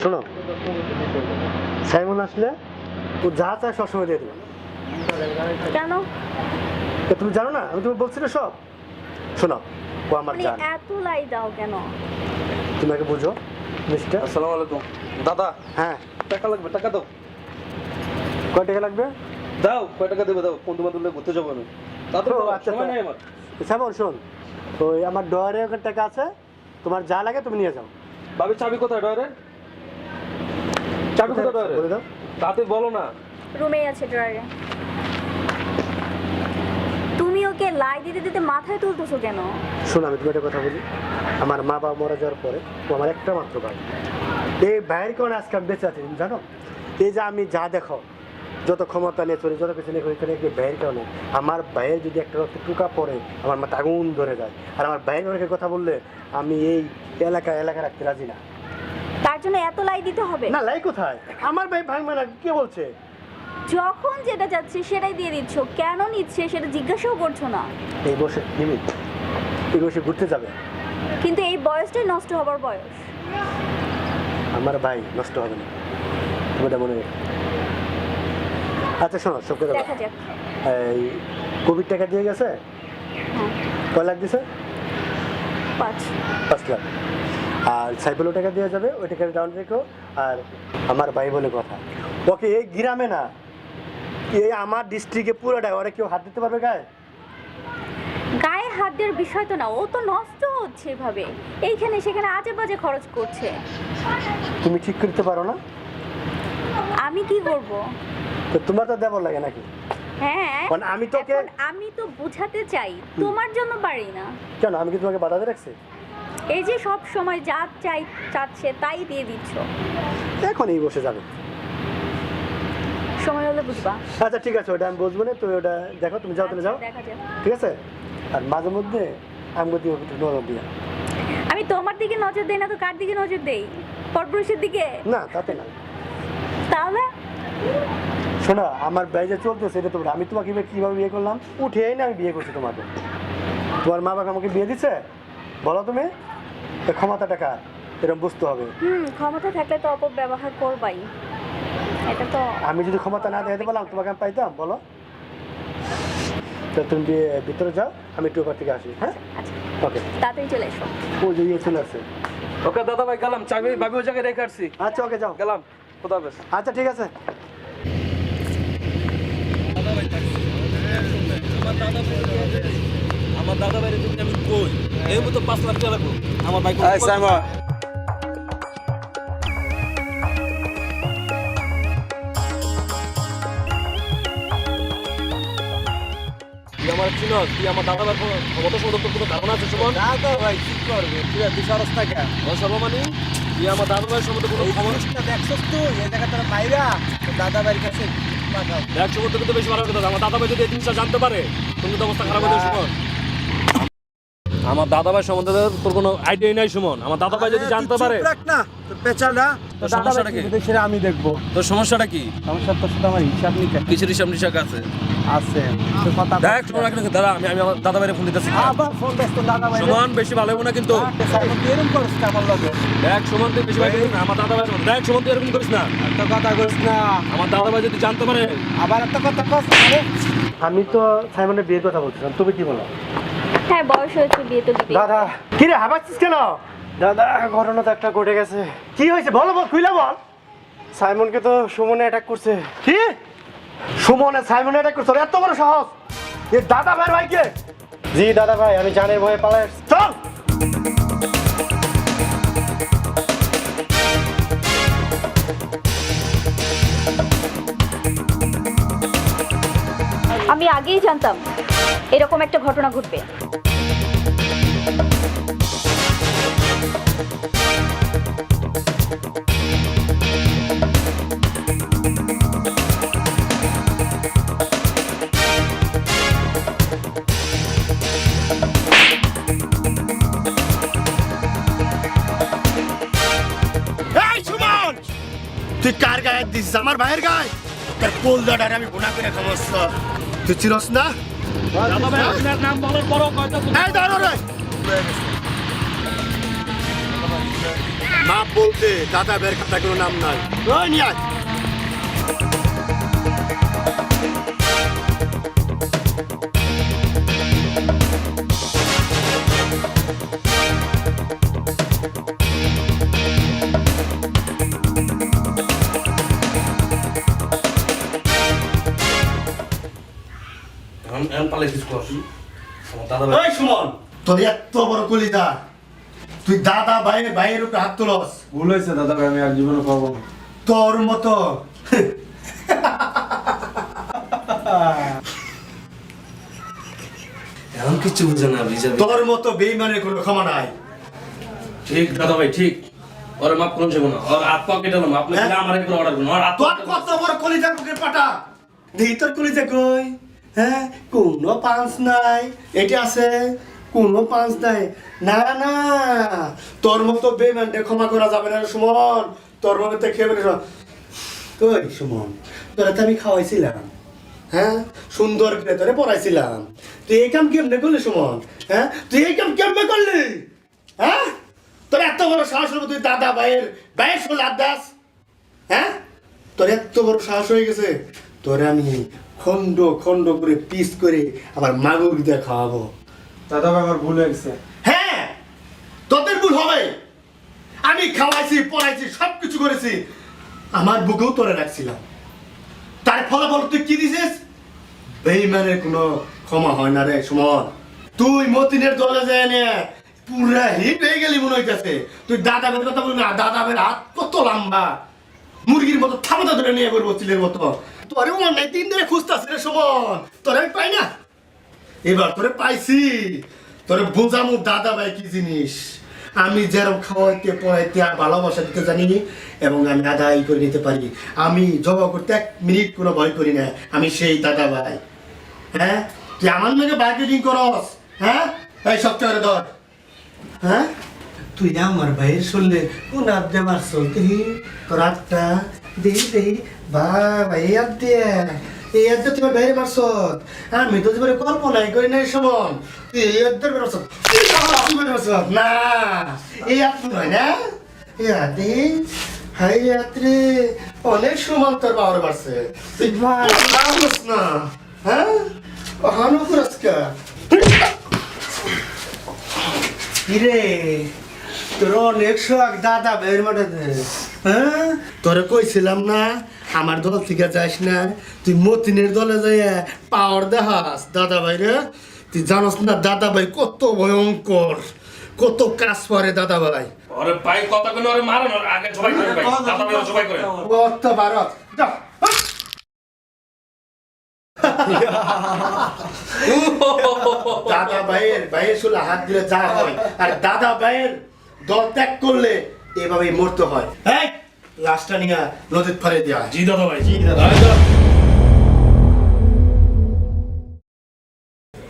শোনো, সাইমন আসলে ও যা চায় সবসময় দিয়ে দেবে। কেন? তুমি জানো না, আমি তুমি বলছি না সব। শোনো, ও আমার জান। এত লাই দাও কেন? তোমাকে বুঝো মিস্টার। আসসালামু আলাইকুম দাদা। হ্যাঁ, টাকা লাগবে, টাকা দাও। কয় টাকা লাগবে? দাও, কয় টাকা দেবে দাও, বন্ধু বান্ধব ঘুরতে যাবো আমি। আচ্ছা সময় নেই আমার। সাইমন শোন, ওই আমার ডয়ারে ওখানে টাকা আছে, তোমার যা লাগে তুমি নিয়ে যাও। ভাবি চাবি কোথায় ডয়ারে? চাবি কোথায় ডয়ারে? বলে দাও। তাতে বলো না। রুমেই আছে ড্রয়ারে। তুমি ওকে লাই দিতে দিতে মাথায় তুলতেছো কেন? শোনো, আমি তোমার একটা কথা বলি। আমার মা বাবা মারা যাওয়ার পরে ও আমার একটা মাত্র ভাই। এই ভাইয়ের কারণে আজকে আমি বেঁচে আছি, তুমি জানো? এই যে আমি যা দেখো, যত ক্ষমতা নিয়ে চলি, যত কিছু নিয়ে ওইখানে একটি ভাইয়ের কারণে আমার ভাইয়ের যদি একটা রক্ত টুকা পড়ে আমার মাথা আগুন ধরে যায়। আর আমার ভাইয়ের অনেকের কথা বললে আমি এই এলাকা রাখতে রাজি না। তার জন্য এত লাই দিতে হবে? না, লাই কোথায়? আমার ভাই ভাঙবে না, কে বলছে? যখন যেটা যাচ্ছে সেটাই দিয়ে দিচ্ছ, কেন নিচ্ছে সেটা জিজ্ঞাসাও করছো না। এই বসে নিমিত, এই বসে ঘুরতে যাবে। কিন্তু এই বয়সটাই নষ্ট হবার বয়স। আমার ভাই নষ্ট হবে না, তুমি এটা মনে রেখো। আচ্ছা শোনো, সব কথা দেখা যাক। এই কোভিড টাকা দিয়ে গেছে, হ্যাঁ, কয় লাখ দিছে? 5 লাখ। আর সাইকেলও টাকা দেওয়া যাবে, ওই টাকা ডাউন রেখো। আর আমার ভাই বলে কথা, ওকে এই গ্রামে না, এই আমার ডিস্ট্রিক্টে পুরোটাই ওরা কেউ হাত দিতে পারবে গায়ে? গায়ে হাত দেওয়ার বিষয় তো না, ও তো নষ্ট হচ্ছে এভাবে, এইখানে সেখানে আজে বাজে খরচ করছে। তুমি ঠিক করতে পারো না? আমি কি করব? তো তোমার তো দেবর লাগে নাকি? হ্যাঁ, কারণ আমি তোকে আমি তো বোঝাতে চাই, তোমার জন্য পারি না। কেন, আমি কি তোমাকে বাধা দিয়ে রাখছি? এই যে সব সময় যা চাচ্ছে তাই দিয়ে দিচ্ছ। এখন এই বসে যাবে। সময় হলে বুঝবা। আচ্ছা ঠিক আছে, ওটা আমি বুঝবো না, তো ওটা দেখো, তুমি যাও, তাহলে যাও। দেখা যাক। ঠিক আছে? আর মাঝে মধ্যে আমি দিও একটু নজর দিয়া। আমি তোমার দিকে নজর দেই না তো কার দিকে নজর দেই? পরপুরুষের দিকে? না, তাতে না। তাহলে শোনো, আমার ব্যয় যে চলতেছে এটা তোমরা, আমি তোমাকে কিভাবে বিয়ে করলাম, উঠেই না আমি বিয়ে করছি তোমাকে। তোমার মা বাবা আমাকে বিয়ে দিচ্ছে, বলো তুমি? ক্ষমতাটা কার, এরকম বুঝতে হবে। ক্ষমতা থাকলে তো অপব্যবহার করবাই, এটা তো। আমি যদি ক্ষমতা না দেখাতে পারলাম তোমাকে আমি পাইতাম, বলো? তো তুমি ভিতরে যাও, আমি একটু ওপর থেকে আসি। হ্যাঁ, আচ্ছা, ওকে। তাড়াতাড়ি চলে এসো। ও যে ইয়ে চলে আসছে। ওকে দাদা ভাই গেলাম, চাবি ভাবি ওই জায়গায় রেখে আসছি। আচ্ছা ওকে, যাও। গেলাম, খোদা হাফেজ। আচ্ছা ঠিক আছে। আমার দাদা ভাইয়ের তুমি আমি কই এই মতো 5 লাখ টাকা লাগবে আমার ভাই। তুই আমার চিনো, তুই আমার দাদা ভাইয়ের ক্ষমতা সম্পর্কে কোনো ধারণা আছে? সুমন দাদা ভাই কি করবে, তুই দিশারস টাকা সর্বমানি তুই আমার দাদা ভাইয়ের সম্বন্ধে কোনো ক্ষমতা দেখছস তুই এই জায়গা তোর মাইরা দাদা ভাইয়ের কাছে পাঠাও। দেখ সুমন, তোকে তো বেশি ভালো কথা। আমার দাদা ভাই যদি এই জিনিসটা জানতে পারে তুমি তো অবস্থা খারাপ হয়ে যাবে। সুমন, আমার দাদা ভাই সম্বন্ধে তোর কোনো আইডিয়া নাই। সুমন, আমার দাদা ভাই যদি জানতে পারে রাখ না তোর পেছালা, তোর সমস্যাটা কি? সেটা আমি দেখবো। তোর সমস্যাটা কি? সমস্যা তোর সাথে আমার হিসাব নিতে কিসের হিসাব নিশাক আছে? আছে তোর কথা দেখ সুমন, দাদা আমি আমার দাদা ভাইয়ের ফোন দিতেছি। আবার ফোন দিস তোর দাদা ভাই। সুমন, বেশি ভালো হবে না কিন্তু। এরকম করিস না আমার লগে। দেখ সুমন, তুই বেশি ভালো করিস না আমার দাদা ভাই। দেখ সুমন, তুই এরকম করিস না, একটা কথা করিস না। আমার দাদা ভাই যদি জানতে পারে। আবার একটা কথা কস। আমি তো সাইমনের বিয়ের কথা বলছিলাম, তুমি কি বলো? হ্যাঁ, বয়স হয়েছে, বিয়ে তো দিবি। দাদা কি রে হাবাচ্ছিস কেন? দাদা ঘটনা তো একটা ঘটে গেছে। কি হয়েছে বলো, খুইলা বল। সাইমনকে তো সুমনে অ্যাটাক করছে। কি? সুমনে সাইমনে অ্যাটাক করছে? এত বড় সাহস এ দাদা ভাইয়ের ভাইকে? জি দাদা ভাই, আমি জানের ভয়ে পালাই। চল। আমি আগেই জানতাম এরকম একটা ঘটনা ঘটবে। এই সুমন, তুই কার গায়ে দিছিস? আমার ভাইয়ের গায়ে? তার কোল দাঁড়ার আমি গুণা করে খাবস। তুই চিরস না? দাদা ভাই আপনার নাম বলার পরও কয়টা এই দাঁড়ো রে। মাপ বলতে দাদা ভাইয়ের কথা কোনো নাম নাই। ওই নিয়ে আয়। এখন পালে কিছু কর আমার দাদা ভাই ওই সুমন, তোর এত বড় কলিজা, তুই দাদা ভাইয়ের উপরে হাত তুলস। ভুল হয়েছে দাদা ভাই, আমি আর জীবনে খাবো না। তোর মতো এখন কিছু বুঝে না ভিজা তোর মতো বেইমানের কোনো ক্ষমা নাই। ঠিক দাদা ভাই ঠিক ওরে মাপ করুন যাবো না ওর হাত পা কেটে নাম আপনি হ্যাঁ? দিলে আমার একটু অর্ডার করুন আর তোর কত বড় কলিজা বুকের পাটা, দেখি তোর কলিজা কই? হ্যাঁ, কোনো পাঁচ নাই, এটা আছে কোনো পাঁচ নাই। না না, তোর মতো বেইমানকে ক্ষমা করা যাবে না সুমন, তোর মতো খেয়ে না। কই সুমন, তোরা তো আমি খাওয়াইছিলাম, হ্যাঁ সুন্দর করে তোরে পড়াইছিলাম, তুই এই কাম কেমনে করলি সুমন? হ্যাঁ তুই এই কাম কেমনে করলি? হ্যাঁ তোর এত বড় সাহস হলো তুই দাদা ভাইয়ের শুনে লাভ দাস? হ্যাঁ তোর এত বড় সাহস হয়ে গেছে, তোরে আমি খন্ড খন্ড করে পিস করে আমার মাগুর দিয়ে খাওয়াবো। দাদা ভাই আমার ভুল হয়ে গেছে। হ্যাঁ তোদের ভুল হবে, আমি খাওয়াইছি পড়াইছি সব কিছু করেছি, আমার বুকেও তোরে রাখছিলাম, তার ফলাফল তুই কি দিছিস? বেইমানের কোনো ক্ষমা হয় না রে সুমন। তুই মতিনের দলে যায় না পুরা হিট হয়ে গেলি মনে হইতেছে। তুই দাদা ভাইয়ের কথা বলবি না, দাদা ভাইয়ের হাত কত লম্বা, মুরগির মতো থামতা ধরে নিয়ে করবো চিলের মতো। তোরে অনেক দিন ধরে খুঁজতেছি রে সুমন, তোরে আমি পাই না, এবার তোরে পাইছি, তোরে বোঝামু দাদা ভাই কি জিনিস। আমি যেরকম খাওয়াইতে পড়াইতে আর ভালোবাসা দিতে জানি এবং আমি আদায় করে নিতে পারি, আমি জবা করতে 1 মিনিট কোনো ভয় করি না, আমি সেই দাদা ভাই। হ্যাঁ তুই আমার নাকি মার্কেটিং করস? হ্যাঁ এই সপ্তাহে ধর, হ্যাঁ তুই আমার ভাইয়ের শুনলে কোন হাত দিয়ে মারছ? দেখি তোর হাতটা দেখি বাবা, এই হাত দিয়ে তোমার ভাইয়ের মারছ, আমি তো জীবনে কল্পনাই করি নাই সুমন, তুই এই হাত দিয়ে মারছ না, এই হাত নয় না, এই হাত দেখি হাই রাত্রে অনেক সুমন তোর বাবার মারছে, তুই মারছ না? হ্যাঁ হানু পুরস্কার কিরে, তোর অনেক শখ দাদা ভাইয়ের মাঠে। হ্যাঁ তোরে কইছিলাম না আমার দল থেকে যাস না, তুই মতিনের দলে যাই পাওয়ার দেখাস দাদা ভাইরে। তুই জানোস না দাদা ভাই কত ভয়ঙ্কর, কত কাজ করে দাদা ভাই। ওরে ভাই কথা কইলে ওরে মারেন ওর আগে সবাই করে ভাই দাদা ভাই সবাই করে কত ভারত যাও। দাদা ভাইয়ের শুলে হাত দিলে যা হয়, আর দাদা ভাইয়ের দল ত্যাগ করলে এভাবেই মরতে হয়। এই লাশটা নিয়ে নদীর ফারে দেওয়া। জি দাদা ভাই জি দাদা।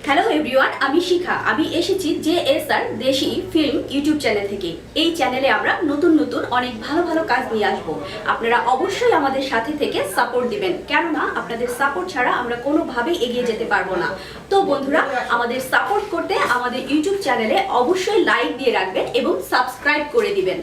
হ্যালো এভরিওয়ান, আমি শিখা। আমি এসেছি JSR দেশি ফিল্ম ইউটিউব চ্যানেল থেকে। এই চ্যানেলে আমরা নতুন নতুন অনেক ভালো ভালো কাজ নিয়ে আসব। আপনারা অবশ্যই আমাদের সাথে থেকে সাপোর্ট দিবেন, কেননা আপনাদের সাপোর্ট ছাড়া আমরা কোনোভাবেই এগিয়ে যেতে পারবো না। তো বন্ধুরা, আমাদের সাপোর্ট করতে আমাদের ইউটিউব চ্যানেলে অবশ্যই লাইক দিয়ে রাখবেন এবং সাবস্ক্রাইব করে দিবেন।